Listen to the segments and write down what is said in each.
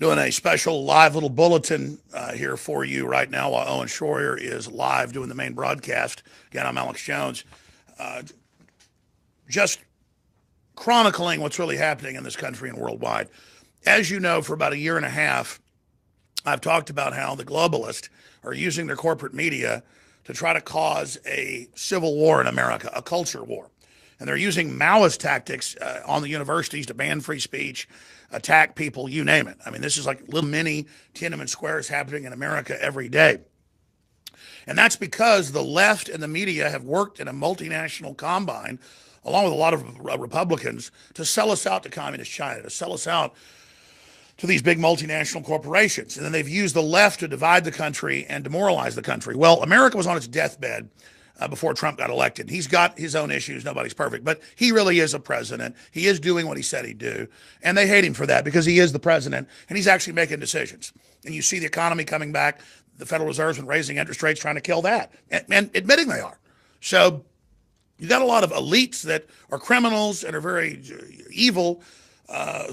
Doing a special live little bulletin here for you right now while Owen Schroyer is live doing the main broadcast. Again, I'm Alex Jones. Uh, just chronicling what's really happening in this country and worldwide. As you know, for about a year and a half, I've talked about how the globalists are using their corporate media to try to cause a civil war in America, a culture war. And they're using Maoist tactics on the universities to ban free speech, attack people, you name it. I mean, this is like little mini Tiananmen Squares happening in America every day. And that's because the left and the media have worked in a multinational combine, along with a lot of Republicans, to sell us out to communist China, to sell us out to these big multinational corporations. And then they've used the left to divide the country and demoralize the country. Well, America was on its deathbed before Trump got elected. He's got his own issues. Nobody's perfect, but he really is a president. He is doing what he said he'd do. And they hate him for that because he is the president and he's actually making decisions. And you see the economy coming back. The Federal Reserve's been raising interest rates, trying to kill that and admitting they are. So you got a lot of elites that are criminals and are very evil,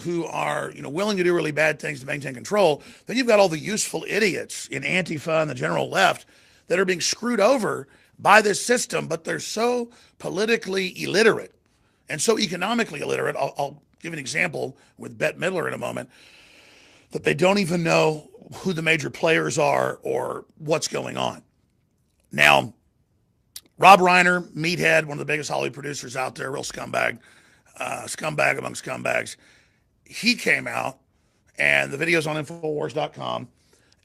who are willing to do really bad things to maintain control. Then you've got all the useful idiots in Antifa and the general left that are being screwed over by this system, but they're so politically illiterate and so economically illiterate. I'll give an example with Bette Midler in a moment, that they don't even know who the major players are or what's going on. Now, Rob Reiner, meathead, one of the biggest Hollywood producers out there, real scumbag, scumbag among scumbags, he came out, and the video's on INFOWARS.com,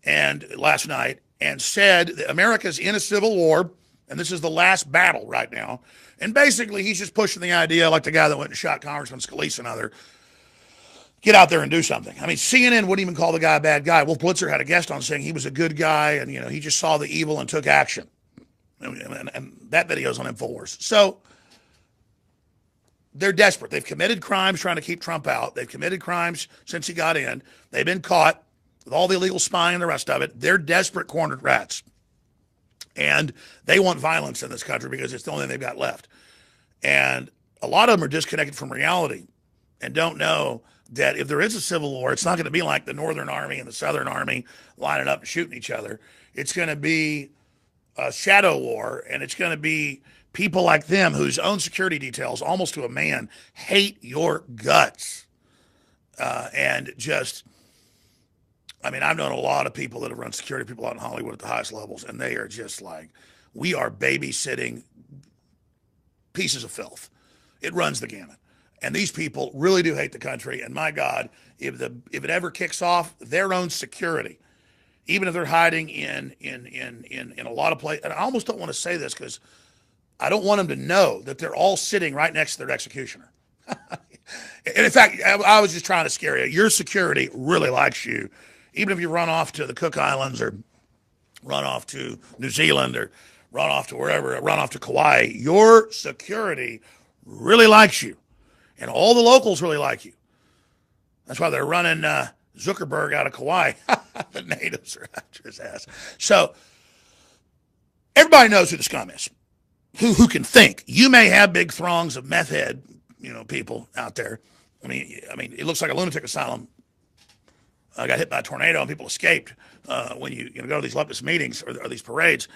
and last night, and said that America's in a civil war, and this is the last battle right now. And basically, he's just pushing the idea, like the guy that went and shot Congressman Scalise and other, get out there and do something. I mean, CNN wouldn't even call the guy a bad guy. Wolf Blitzer had a guest on saying he was a good guy, and he just saw the evil and took action. And that video's on InfoWars. So they're desperate. They've committed crimes trying to keep Trump out. They've committed crimes since he got in. They've been caught with all the illegal spying and the rest of it. They're desperate cornered rats. And they want violence in this country because it's the only thing they've got left. And a lot of them are disconnected from reality and don't know that if there is a civil war, it's not going to be like the Northern Army and the Southern Army lining up and shooting each other. It's going to be a shadow war, and it's going to be people like them whose own security details, almost to a man, hate your guts. And just, I mean, I've known a lot of people that have run security people out in Hollywood at the highest levels, and they are just like, we are babysitting pieces of filth. It runs the gamut. And these people really do hate the country. And my God, if it ever kicks off, their own security, even if they're hiding in a lot of places, and I almost don't want to say this because I don't want them to know that they're all sitting right next to their executioner. And in fact, I was just trying to scare you. Your security really likes you. Even if you run off to the Cook Islands or run off to New Zealand or run off to wherever, run off to Kauai, your security really likes you. And all the locals really like you. That's why they're running Zuckerberg out of Kauai. The natives are after his ass. So everybody knows who the scum is, who can think. You may have big throngs of meth head, people out there. I mean, it looks like a lunatic asylum. I got hit by a tornado and people escaped when you go to these leftist meetings or these parades.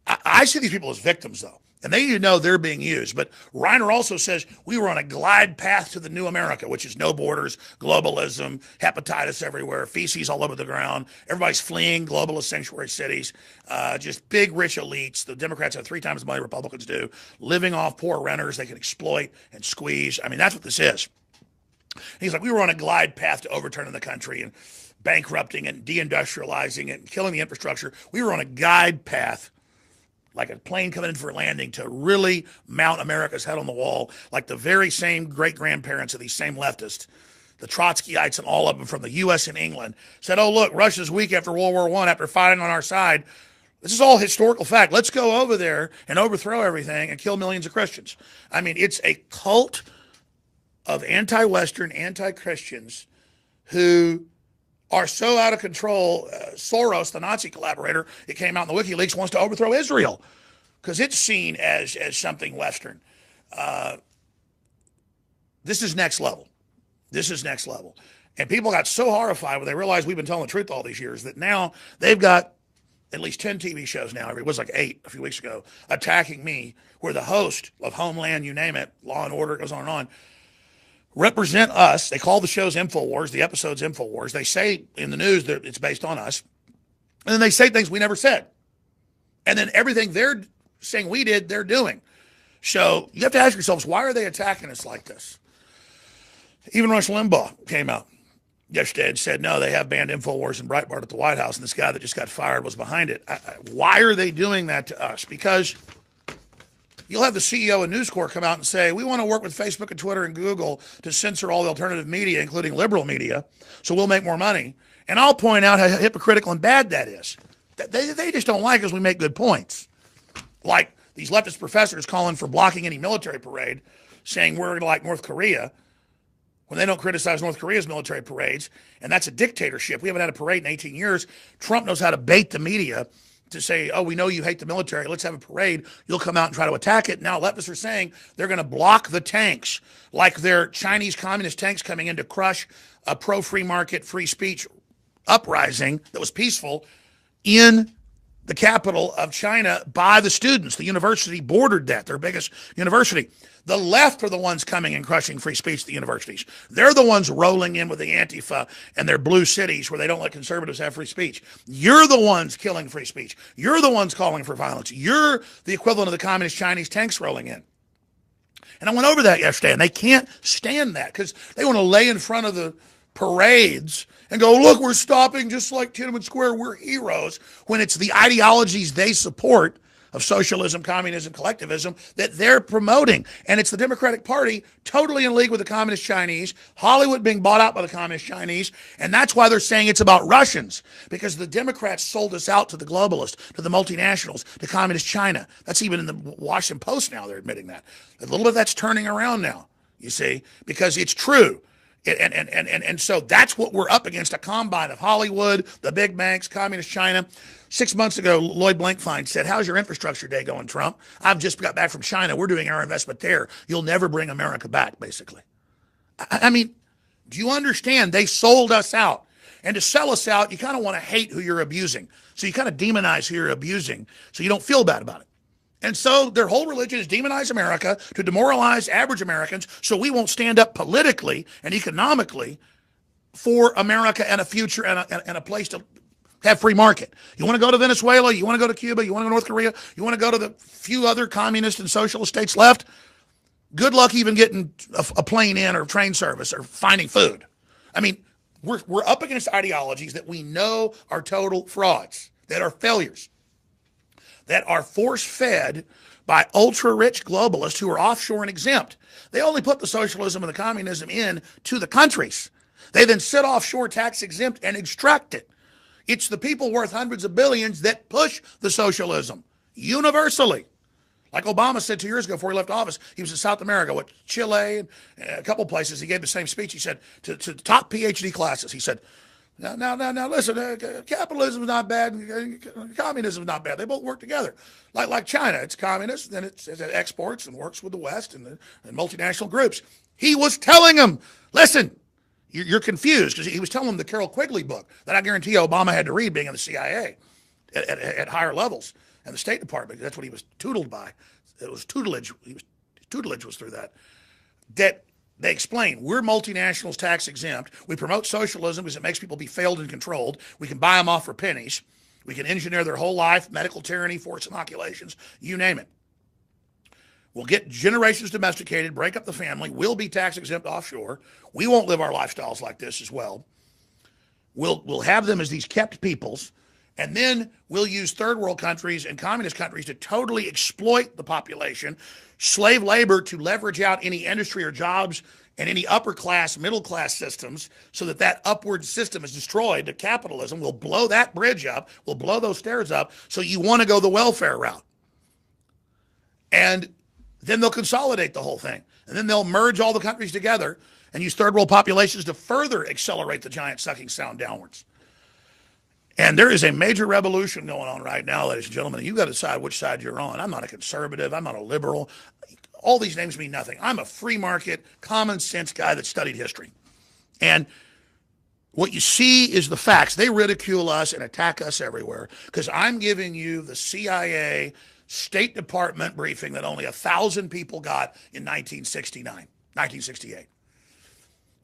I see these people as victims, though, and they need to know they're being used. But Reiner also says we were on a glide path to the new America, which is no borders, globalism, hepatitis everywhere, feces all over the ground. Everybody's fleeing globalist sanctuary cities, just big rich elites. The Democrats have 3 times the money Republicans do, living off poor renters they can exploit and squeeze. I mean, that's what this is. He's like, we were on a glide path to overturning the country and bankrupting and deindustrializing it and killing the infrastructure. We were on a guide path, like a plane coming in for a landing, to really mount America's head on the wall, like the very same great-grandparents of these same leftists, the Trotskyites and all of them from the U.S. and England, said, oh, look, Russia's weak after World War I, after fighting on our side. This is all historical fact. Let's go over there and overthrow everything and kill millions of Christians. I mean, it's a cult of anti-Western, anti-Christians who are so out of control. Soros, the Nazi collaborator, it came out in the WikiLeaks, wants to overthrow Israel because it's seen as something Western. This is next level. This is next level. And people got so horrified when they realized we've been telling the truth all these years that now they've got at least 10 TV shows now. It was like 8 a few weeks ago, attacking me, where the host of Homeland, you name it, Law and Order, goes on and on, represent us. They call the shows INFOWARS, the episodes INFOWARS. They say in the news that it's based on us. And then they say things we never said. And then everything they're saying we did, they're doing. So you have to ask yourselves, why are they attacking us like this? Even Rush Limbaugh came out yesterday and said, no, they have banned INFOWARS and Breitbart at the White House, and this guy that just got fired was behind it. Why are they doing that to us? Because you'll have the CEO of News Corp come out and say, we want to work with Facebook and Twitter and Google to censor all the alternative media, including liberal media, so we'll make more money. And I'll point out how hypocritical and bad that is. They just don't like us. We make good points. Like these leftist professors calling for blocking any military parade, saying we're like North Korea, when they don't criticize North Korea's military parades, and that's a dictatorship. We haven't had a parade in 18 years. Trump knows how to bait the media to say, oh, we know you hate the military. Let's have a parade. You'll come out and try to attack it. Now leftists are saying they're going to block the tanks, like they're Chinese communist tanks coming in to crush a pro-free market, free speech uprising that was peaceful in the capital of China by the students. The university bordered that, their biggest university. The left are the ones coming and crushing free speech at the universities. They're the ones rolling in with the Antifa and their blue cities where they don't let conservatives have free speech. You're the ones killing free speech. You're the ones calling for violence. You're the equivalent of the communist Chinese tanks rolling in. And I went over that yesterday, and they can't stand that because they want to lay in front of the parades and go, look, we're stopping just like Tiananmen Square. We're heroes, when it's the ideologies they support of socialism, communism, collectivism that they're promoting. And it's the Democratic Party totally in league with the Communist Chinese, Hollywood being bought out by the Communist Chinese. And that's why they're saying it's about Russians, because the Democrats sold us out to the globalists, to the multinationals, to Communist China. That's even in the Washington Post now. They're admitting that. A little bit of that's turning around now, you see, because it's true. And so that's what we're up against, a combine of Hollywood, the big banks, Communist China. 6 months ago, Lloyd Blankfein said, how's your infrastructure day going, Trump? I've just got back from China. We're doing our investment there. You'll never bring America back, basically. I mean, do you understand? They sold us out. And to sell us out, you kind of want to hate who you're abusing. So you kind of demonize who you're abusing so you don't feel bad about it. And so their whole religion is demonize America to demoralize average Americans so we won't stand up politically and economically for America and a future and a place to have free market. You want to go to Venezuela, you want to go to Cuba, you want to go to North Korea, you want to go to the few other communist and socialist states left, good luck even getting a plane in or train service or finding food. I mean, we're up against ideologies that we know are total frauds, that are failures, that are force-fed by ultra-rich globalists who are offshore and exempt. They only put the socialism and the communism in to the countries. They then sit offshore tax-exempt and extract it. It's the people worth hundreds of billions that push the socialism universally. Like Obama said 2 years ago before he left office, he was in South America, Chile, and a couple places. He gave the same speech. He said to top PhD classes, he said, Now, listen, capitalism is not bad, communism is not bad. They both work together. Like China, it's communist, then it exports and works with the West and multinational groups. He was telling them, listen, you're confused, because he was telling them the Carol Quigley book that I guarantee Obama had to read being in the CIA at higher levels and the State Department. That's what he was tuteled by. It was tutelage. His tutelage was through that. That they explain, we're multinationals, tax exempt. We promote socialism because it makes people be failed and controlled. We can buy them off for pennies. We can engineer their whole life, medical tyranny, forced inoculations, you name it. We'll get generations domesticated, break up the family. We'll be tax exempt offshore. We won't live our lifestyles like this as well. We'll have them as these kept peoples. And then we'll use third world countries and communist countries to totally exploit the population, slave labor to leverage out any industry or jobs and any upper class, middle class systems, so that upward system is destroyed to capitalism. We'll blow that bridge up. We'll blow those stairs up. So you want to go the welfare route. And then they'll consolidate the whole thing. And then they'll merge all the countries together and use third world populations to further accelerate the giant sucking sound downwards. And there is a major revolution going on right now, ladies and gentlemen. You've got to decide which side you're on. I'm not a conservative. I'm not a liberal. All these names mean nothing. I'm a free market, common sense guy that studied history. And What you see is the facts. They ridicule us and attack us everywhere because I'm giving you the CIA State Department briefing that only 1,000 people got in 1968.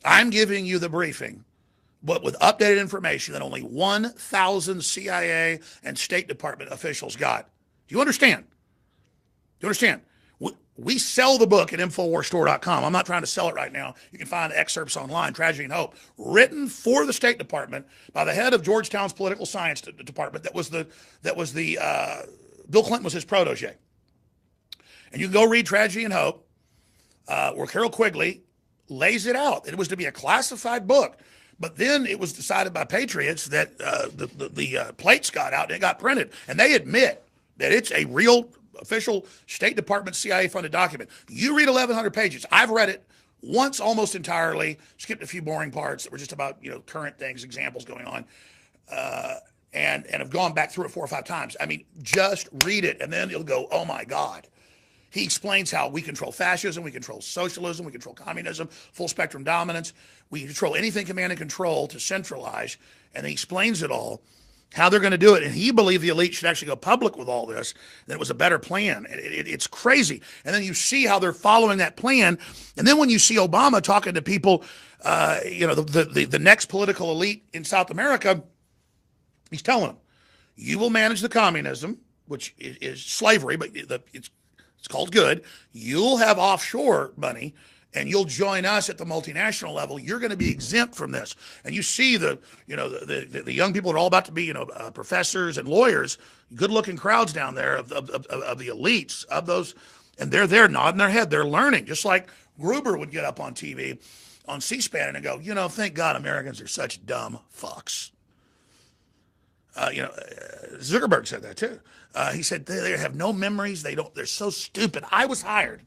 I'm giving you the briefing, but with updated information that only 1,000 CIA and State Department officials got. Do you understand? Do you understand? We sell the book at InfoWarsStore.com. I'm not trying to sell it right now. You can find excerpts online, Tragedy and Hope, written for the State Department by the head of Georgetown's political science department. That was the Bill Clinton was his protege. And you can go read Tragedy and Hope, where Carol Quigley lays it out. It was to be a classified book. But then it was decided by patriots that the plates got out and it got printed. And they admit that it's a real official State Department CIA funded document. You read 1,100 pages. I've read it once almost entirely, skipped a few boring parts that were just about, current things, examples going on, and have gone back through it 4 or 5 times. I mean, just read it and then you'll go, oh my God. He explains how we control fascism, we control socialism, we control communism, full spectrum dominance. We control anything command and control to centralize, and he explains it all, how they're going to do it. And he believed the elite should actually go public with all this, that it was a better plan. It's crazy. And then you see how they're following that plan. And then when you see Obama talking to people, the next political elite in South America, he's telling them, you will manage the communism, which is slavery, but it's called good. You'll have offshore money, and you'll join us at the multinational level. You're going to be exempt from this. And you see the young people are all about to be, professors and lawyers, good-looking crowds down there of the elites of those, and they're there nodding their head. They're learning, just like Gruber would get up on TV, on C-SPAN, and go, thank God Americans are such dumb fucks. Zuckerberg said that too. He said they have no memories. They're so stupid. I was hired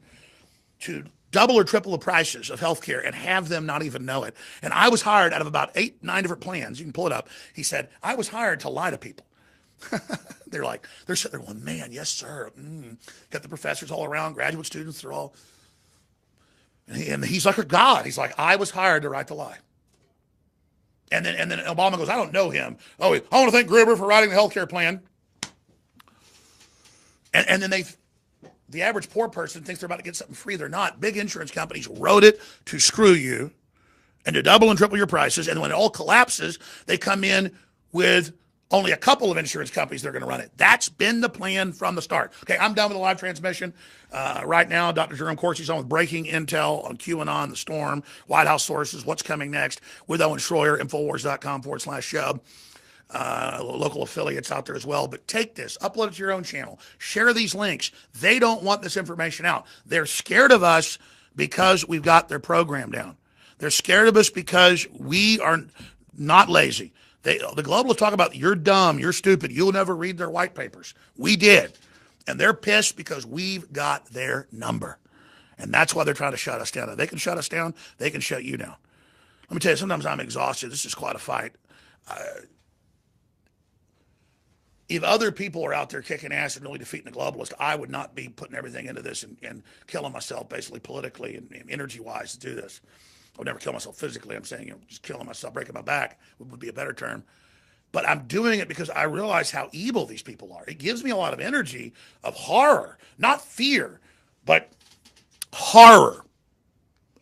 to double or triple the prices of healthcare and have them not even know it. And I was hired out of about 8, 9 different plans. You can pull it up. He said, I was hired to lie to people. They're sitting there going, man, yes, sir. Got the professors all around, graduate students, they're all, and he's like a god. He's like, I was hired to write the lie. And then Obama goes, I don't know him. Oh, I want to thank Gruber for writing the healthcare plan. And then the average poor person thinks they're about to get something free. They're not. Big insurance companies wrote it to screw you and to double and triple your prices. And when it all collapses, they come in with only a couple of insurance companies that are going to run it. That's been the plan from the start. Okay, I'm done with the live transmission. Right now, Dr. Jerome Corsi's on with breaking intel on QAnon, the storm, White House sources, what's coming next with Owen Schroyer, Infowars.com/show. Local affiliates out there as well. But take this, upload it to your own channel, share these links. They don't want this information out. They're scared of us because we've got their program down. They're scared of us because we are not lazy. The globalists talk about, you're dumb, you're stupid, you'll never read their white papers. We did. And they're pissed because we've got their number. And that's why they're trying to shut us down. If they can shut us down, they can shut you down. Let me tell you, sometimes I'm exhausted. This is quite a fight. If other people are out there kicking ass and really defeating the globalist, I would not be putting everything into this and killing myself basically politically and energy-wise to do this. I would never kill myself physically. I'm saying, just killing myself, breaking my back would be a better term. But I'm doing it because I realize how evil these people are. It gives me a lot of energy of horror, not fear, but horror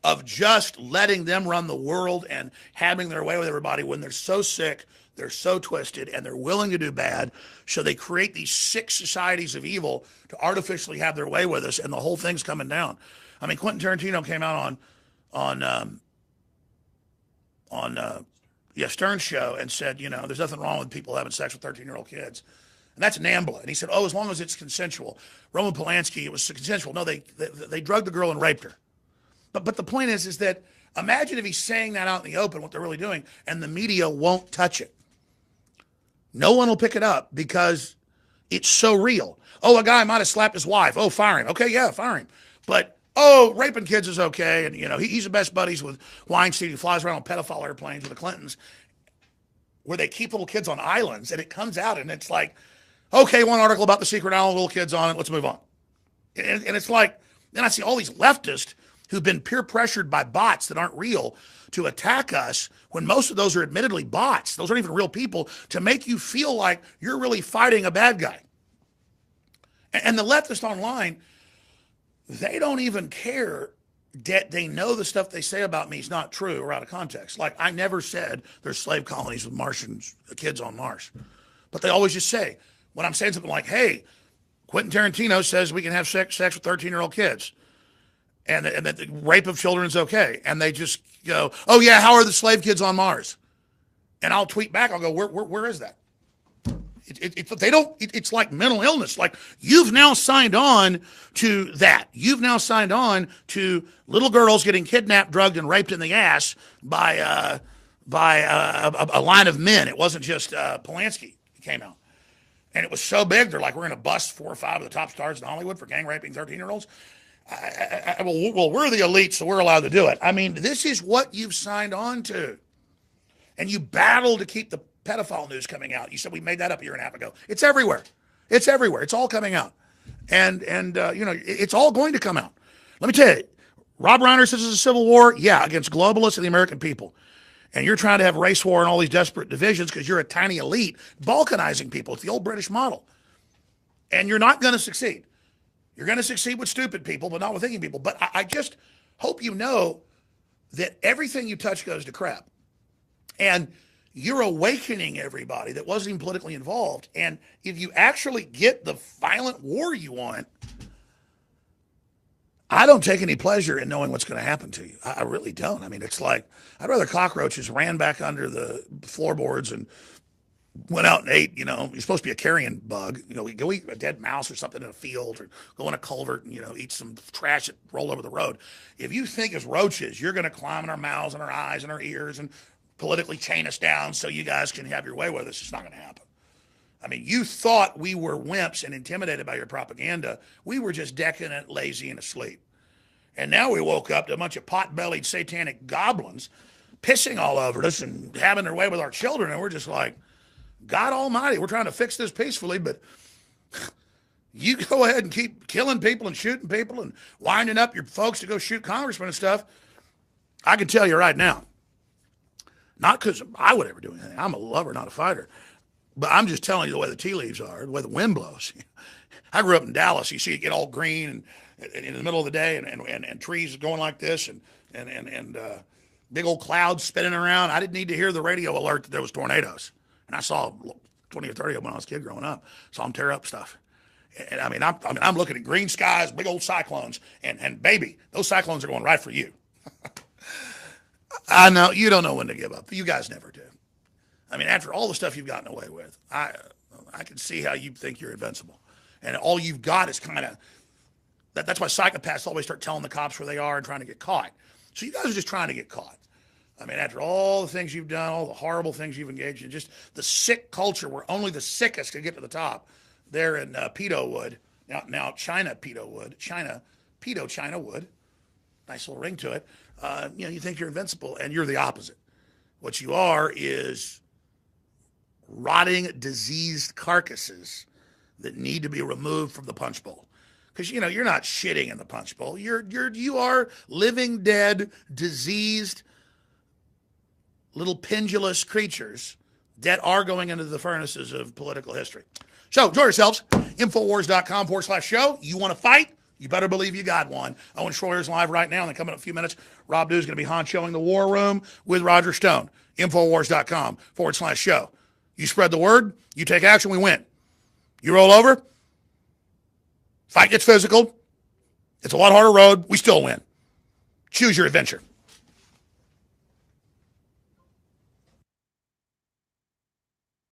of just letting them run the world and having their way with everybody when they're so sick, they're so twisted, and they're willing to do bad. So they create these sick societies of evil to artificially have their way with us, and the whole thing's coming down. I mean, Quentin Tarantino came out on Stern's show and said, there's nothing wrong with people having sex with 13-year-old kids. And that's NAMBLA. And he said, as long as it's consensual. Roman Polanski, it was consensual. No, they drugged the girl and raped her. But the point is that imagine if he's saying that out in the open, what they're really doing, and the media won't touch it. No one will pick it up because it's so real. Oh, a guy might have slapped his wife. Oh, fire him. Okay, yeah, fire him. But, raping kids is okay. And, he's the best buddies with Weinstein. He flies around on pedophile airplanes with the Clintons where they keep little kids on islands. And it comes out and it's like, okay, one article about the secret island, little kids on it. Let's move on. And it's like, then I see all these leftists who've been peer pressured by bots that aren't real to attack us when most of those are admittedly bots. Those aren't even real people, to make you feel like you're really fighting a bad guy. And the leftists online, they don't even care that they know the stuff they say about me is not true or out of context. Like, I never said there's slave colonies with Martians, kids on Mars. But they always just say, when I'm saying something like, hey, Quentin Tarantino says we can have sex with 13-year-old kids, and that the rape of children is okay. And they just go, oh yeah, how are the slave kids on Mars? And I'll tweet back, I'll go, where is that? It's like mental illness. Like, you've now signed on to that. You've now signed on to little girls getting kidnapped, drugged, and raped in the ass by a line of men. It wasn't just Polanski who came out. And it was so big, they're like, we're going to bust 4 or 5 of the top stars in Hollywood for gang raping 13-year-olds. Well, we're the elite, so we're allowed to do it. I mean, this is what you've signed on to. And you battle to keep the pedophile news coming out. You said we made that up a year and a half ago. It's everywhere. It's everywhere. It's all coming out. And it's all going to come out. Let me tell you, Rob Reiner says it's a civil war. Yeah, against globalists and the American people. And you're trying to have race war and all these desperate divisions because you're a tiny elite balkanizing people. It's the old British model. And you're not going to succeed. You're going to succeed with stupid people, but not with thinking people. But I just hope you know that everything you touch goes to crap. And you're awakening everybody that wasn't even politically involved. And if you actually get the violent war you want, I don't take any pleasure in knowing what's going to happen to you. I really don't. I mean, it's like, I'd rather cockroaches ran back under the floorboards and went out and ate, you're supposed to be a carrion bug. We go eat a dead mouse or something in a field, or go in a culvert and, eat some trash that rolled over the road. If you think as roaches, you're going to climb in our mouths and our eyes and our ears and politically chain us down so you guys can have your way with us, it's not going to happen. I mean, you thought we were wimps and intimidated by your propaganda. We were just decadent, lazy, and asleep. And now we woke up to a bunch of pot-bellied satanic goblins pissing all over us and having their way with our children. And we're just like, God almighty, we're trying to fix this peacefully, but you go ahead and keep killing people and shooting people and winding up your folks to go shoot congressmen and stuff. I can tell you right now, not because I would ever do anything. I'm a lover, not a fighter. But I'm just telling you the way the tea leaves are, the way the wind blows. I grew up in Dallas. You see it get all green and in the middle of the day and trees going like this and big old clouds spinning around. I didn't need to hear the radio alert that there was tornadoes. And I saw 20 or 30 of them when I was a kid growing up. Saw them tear up stuff. And I'm looking at green skies, big old cyclones, and baby, those cyclones are going right for you. I know you don't know when to give up. You guys never do. I mean, after all the stuff you've gotten away with, I can see how you think you're invincible. And all you've got is kind of, that's why psychopaths always start telling the cops where they are and trying to get caught. So you guys are just trying to get caught. I mean, after all the things you've done, all the horrible things you've engaged in, just the sick culture where only the sickest can get to the top, there in Pedo Wood, now China Pedo Wood, China Wood, nice little ring to it. You think you're invincible, and you're the opposite. What you are is rotting, diseased carcasses that need to be removed from the punch bowl. Because, you're not shitting in the punch bowl. You are living, dead, diseased, little pendulous creatures that are going into the furnaces of political history. So, enjoy yourselves. Infowars.com/show. You want to fight? You better believe you got one. Owen Schroyer's live right now. In the coming up few minutes, Rob Dew's going to be honchoing the War Room with Roger Stone. Infowars.com/show. You spread the word. You take action. We win. You roll over. Fight gets physical. It's a lot harder road. We still win. Choose your adventure.